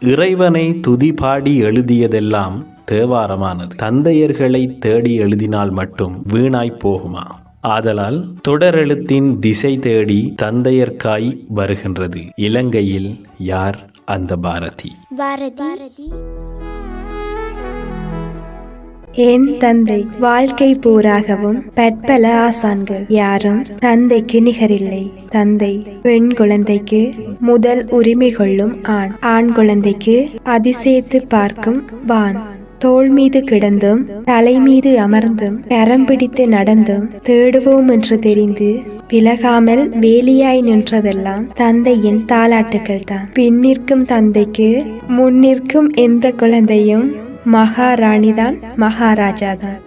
இறைவனை துதிபாடி எழுதியதெல்லாம் தேவாரமானது. தந்தையர்களை தேடி எழுதினால் மட்டும் வீணாய் போகுமா? ஆதலால் தொடரெழுத்தின் திசை தேடி தந்தையர்காய் வருகின்றது. இலங்கையில் யார் அந்த பாரதி? என் தந்தை வாழ்க்கை போராகவும் பற்பல ஆசான்கள், யாரும் தந்தைக்கு நிகரில்லை. தந்தை பெண் குழந்தைக்கு முதல் உரிமை கொள்ளும் ஆண், ஆண் குழந்தைக்கு அதிசயத்து பார்க்கும் வான். தோள் மீது கிடந்தும் தலை மீது அமர்ந்தும் கரம் பிடித்து நடந்தும் தேடுவோம் என்று தெரிந்து விலகாமல் வேலியாய் நின்றதெல்லாம் தந்தையின் தாலாட்டுகள் தான். பின்னிற்கும் தந்தைக்கு முன்னிற்கும் எந்த குழந்தையும் மகாராணிதான், மகாராஜா தான்.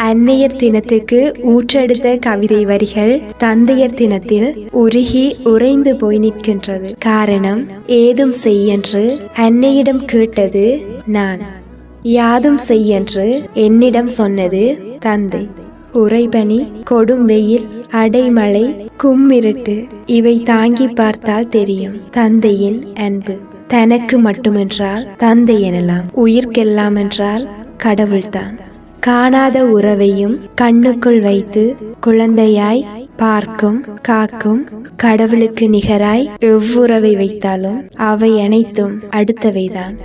அன்னையர் தினத்துக்கு ஊற்றெடுத்த கவிதை வரிகள் தந்தையர் தினத்தில் உருகி உறைந்து போய் நிற்கின்றது. காரணம், ஏதும் செய்யென்று அன்னையிடம் கேட்டது நான், யாதும் செய்யென்று என்னிடம் சொன்னது தந்தை. உறைபனி, கொடும் வெயில், அடைமழை, கும்மிருட்டு இவை தாங்கி பார்த்தால் தெரியும் தந்தையின் அன்பு. தனக்கு மட்டுமென்றால் தந்தை எனலாம், உயிர்க்கெல்லாம் என்றால் கடவுள்தான். காணாத உறவையும் கண்ணுக்குள் வைத்து குழந்தையாய் பார்க்கும் காக்கும் கடவுளுக்கு நிகராய் எவ்வுறவை வைத்தாலும் அவை அனைத்தும் அடுத்தவைதான்.